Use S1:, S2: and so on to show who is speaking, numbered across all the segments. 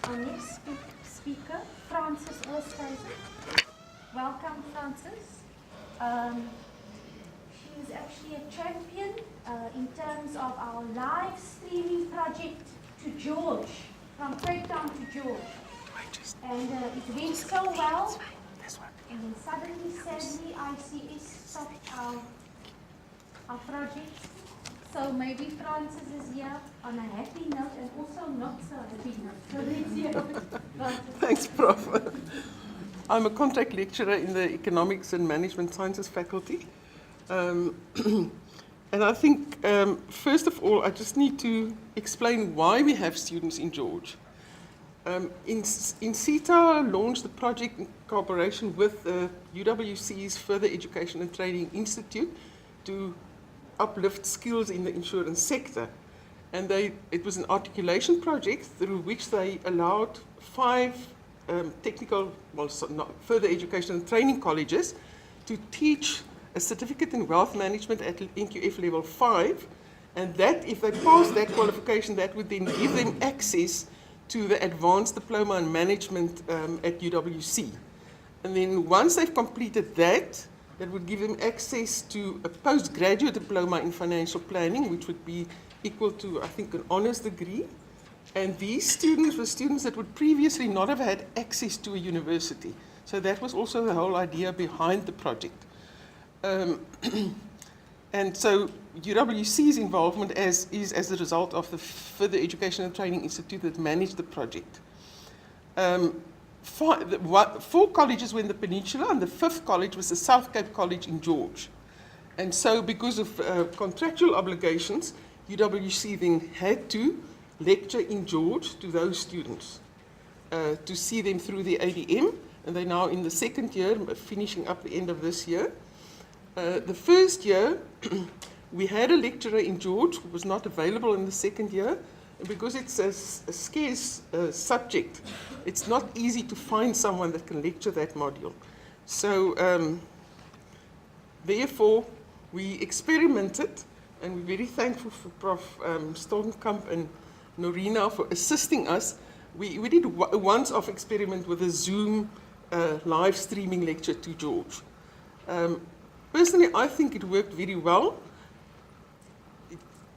S1: Our next speaker, Francis Oosthuizen. Welcome, Francis. She is actually a champion in terms of our live streaming project to George, from Cape Town to George. And it went so well, and then suddenly, sadly, ICS stopped our project. So maybe Francis is here on a happy note and also not so happy note. So let's hear.
S2: Thanks, Prof. I'm a contract lecturer in the Economics and Management Sciences faculty. And I think, first of all, I just need to explain why we have students in George. INSETA launched the project in cooperation with UWC's Further Education and Training Institute to uplift skills in the insurance sector. And it was an articulation project through which they allowed 5 further education and training colleges to teach a certificate in wealth management at NQF level 5. And that, if they passed that qualification, that would then give them access to the advanced diploma in management at UWC. And then once they've completed that, that would give them access to a postgraduate diploma in financial planning, which would be equal to, I think, an honors degree. And these students were students that would previously not have had access to a university. So that was also the whole idea behind the project. And so UWC's involvement is as a result of the Further Education and Training Institute that managed the project. 4 colleges were in the peninsula, and the 5th college was the South Cape College in George. And so because of contractual obligations, UWC then had to lecture in George to those students to see them through the ADM, and they're now in the 2nd year, finishing up the end of this year. The first year, we had a lecturer in George who was not available in the 2nd year. And because it's a scarce subject, it's not easy to find someone that can lecture that module. So, therefore, we experimented, and we're very thankful for Prof. Stoltenkamp and Norina for assisting us. We did a once-off experiment with a Zoom live streaming lecture to George. Personally, I think it worked very well.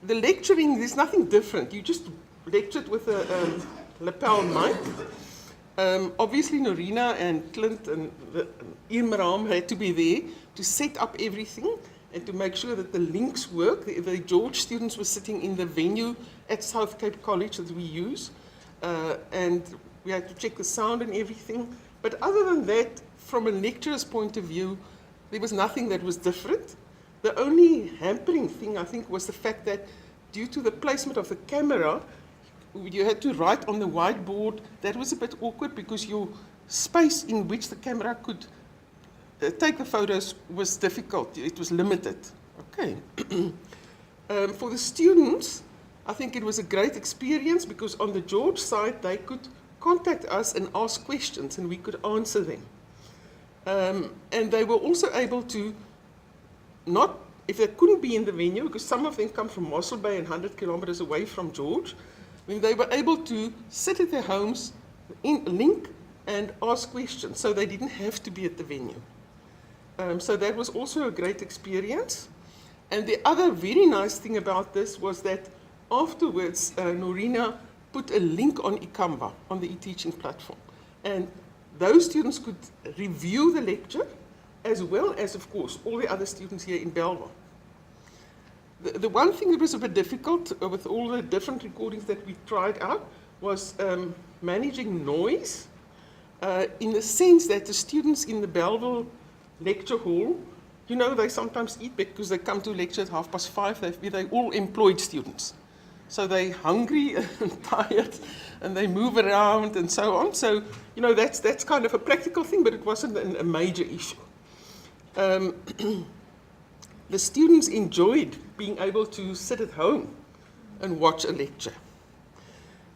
S2: The lecturing, there's nothing different. You just lectured with a lapel mic. Obviously, Norina and Clint and Ian Maram had to be there to set up everything and to make sure that the links work. The George students were sitting in the venue at South Cape College that we use. And we had to check the sound and everything. But other than that, from a lecturer's point of view, there was nothing that was different. The only hampering thing, I think, was the fact that due to the placement of the camera, you had to write on the whiteboard. That was a bit awkward because your space in which the camera could take the photos was difficult. It was limited. Okay. For the students, I think it was a great experience because on the George side, they could contact us and ask questions, and we could answer them. And they were also able to not, if they couldn't be in the venue, because some of them come from Mossel Bay and 100 kilometers away from George, then they were able to sit at their homes, link, and ask questions, so they didn't have to be at the venue. So that was also a great experience. And the other very nice thing about this was that afterwards, Norina put a link on eCanva, on the e-teaching platform. And those students could review the lecture, as well as, of course, all the other students here in Bellville. The one thing that was a bit difficult with all the different recordings that we tried out was managing noise, in the sense that the students in the Bellville lecture hall, you know, they sometimes eat because they come to lecture at 5:30. They're all employed students. So they're hungry and tired, and they move around and so on. So, you know, that's kind of a practical thing, but it wasn't a major issue. The students enjoyed being able to sit at home and watch a lecture.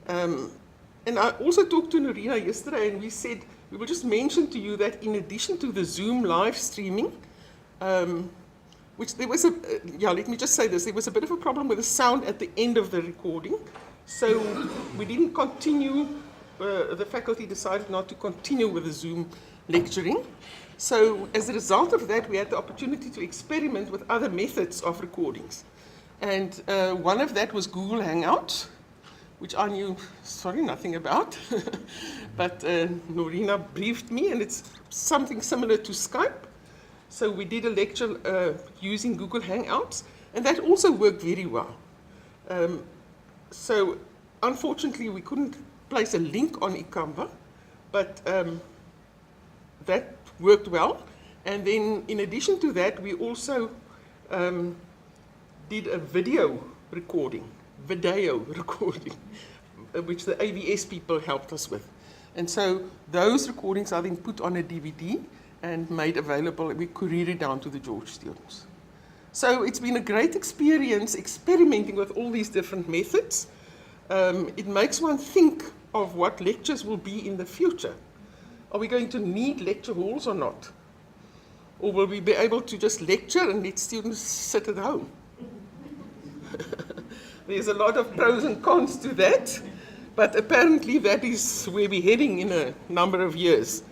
S2: And I also talked to Norina yesterday, and we said, we will just mention to you that in addition to the Zoom live streaming, which there was let me just say this, there was a bit of a problem with the sound at the end of the recording. So we didn't continue the faculty decided not to continue with the Zoom lecturing. So as a result of that, we had the opportunity to experiment with other methods of recordings. And one of that was Google Hangout, which I knew, nothing about. But Norina briefed me, and it's something similar to Skype. So we did a lecture using Google Hangouts, and that also worked very well. So unfortunately, we couldn't place a link on eCanva, but that worked well. And then in addition to that, we also did a video recording, which the AVS people helped us with. And so those recordings are then put on a DVD and made available. We courier it down to the George students. So it's been a great experience experimenting with all these different methods. It makes one think of what lectures will be in the future. Are we going to need lecture halls or not? Or will we be able to just lecture and let students sit at home? There's a lot of pros and cons to that, but apparently that is where we're heading in a number of years.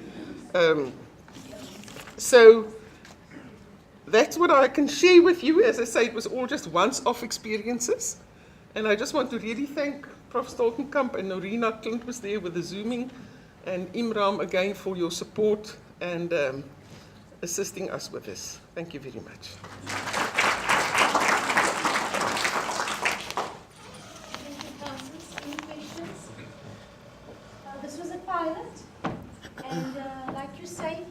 S2: So that's what I can share with you. As I say, it was all just once-off experiences. And I just want to really thank Prof. Stoltenkamp and Norina. Clint was there with the Zooming, and Imram again for your support and assisting us with this. Thank you very much.
S1: Thank you, Francis. Any questions? This was a pilot, and like you say,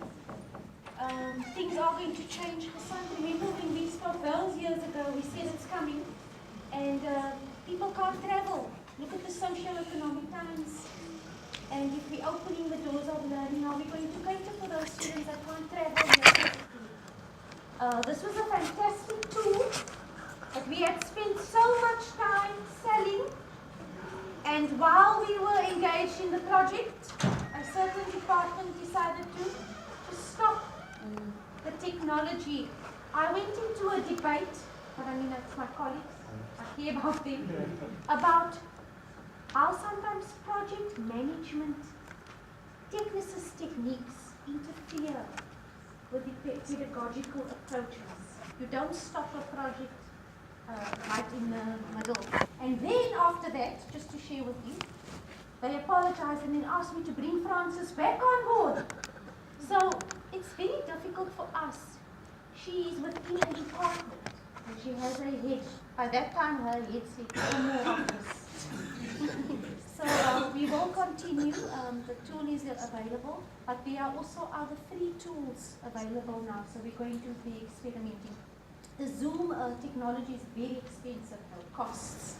S1: things are going to change. Hassan, remember when we spoke those years ago, we said it's coming, and people can't travel. Look at the socio-economic times. And if we're opening the doors of learning, are we going to cater for those students that can't travel? This was a fantastic tool, but we had spent so much time selling, and while we were engaged in the project, a certain department decided to stop the technology. I went into a debate, but I mean that's my colleagues, I hear about them, about how sometimes project management technicist techniques interfere with the pedagogical approaches. You don't stop a project right in the middle. And then after that, just to share with you, they apologized and then asked me to bring Frances back on board. So it's very difficult for us. She is within a department and she has a head. By that time her head said no more of this. So we will continue. The tool is available, but there are also other free tools available now. So we're going to be experimenting. The Zoom technology is very expensive, though, costs.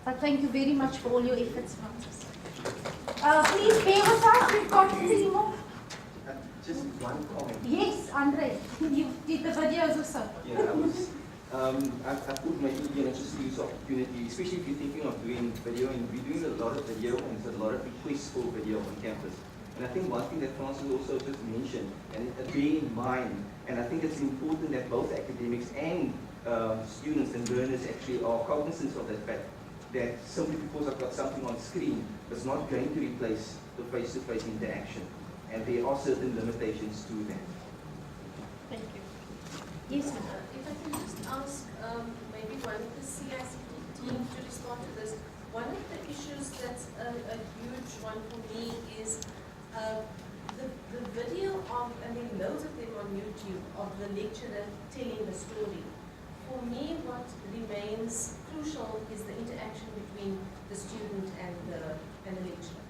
S1: But thank you very much for all your efforts, Francis. Please bear with us. We've got 3 more.
S3: Just one comment.
S1: Yes, Andre, you did the videos also.
S3: Yeah, I put my ego just to use the opportunity, especially if you're thinking of doing video, and we're doing a lot of video and there's a lot of requests for video on campus. And I think one thing that Francis also just mentioned, and bear in mind, and I think it's important that both academics and students and learners actually are cognizant of that fact, that simply because I've got something on screen, it's not going to replace the face-to-face interaction. And there are certain limitations to that.
S1: Thank you. Yes, ma'am.
S4: If I can just ask maybe one of the CICT team to respond to this. One of the issues that's a huge one for me is the video of, I mean, loads of them on YouTube, of the lecturer telling the story. For me, what remains crucial is the interaction between the student and the lecturer.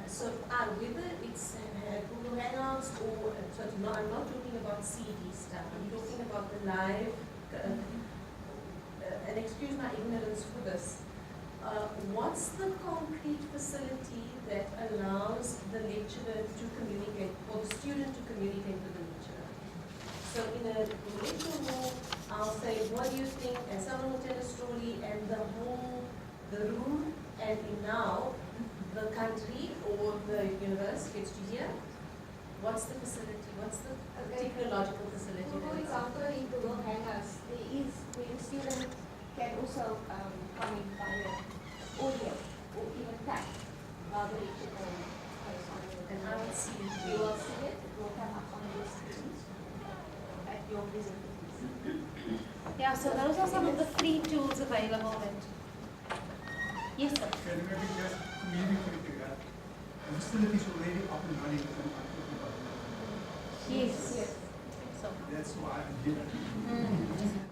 S4: So whether it's Google Hangouts or, I'm not talking about CD stuff, I'm talking about the live, and excuse my ignorance for this. What's the concrete facility that allows the lecturer to communicate, or the student to communicate with the lecturer? So in a lecture hall, I'll say, what do you think? And someone will tell a story, and the room, and now the country or the universe gets to hear. What's the facility? What's the technological facility?
S5: For example, in Google Hangouts, there is where the student can also come in via audio or even tap. the lecture corresponding.
S4: And I will see it.
S5: You will see it. It will come up on your screen at your presentation.
S1: Yeah, so those are some of the free tools available. Yes, sir.
S6: Can you maybe just quickly that the facility is already up and running and I'm talking about.
S1: Yes.
S5: Yes.
S1: So.
S6: That's why I'm here.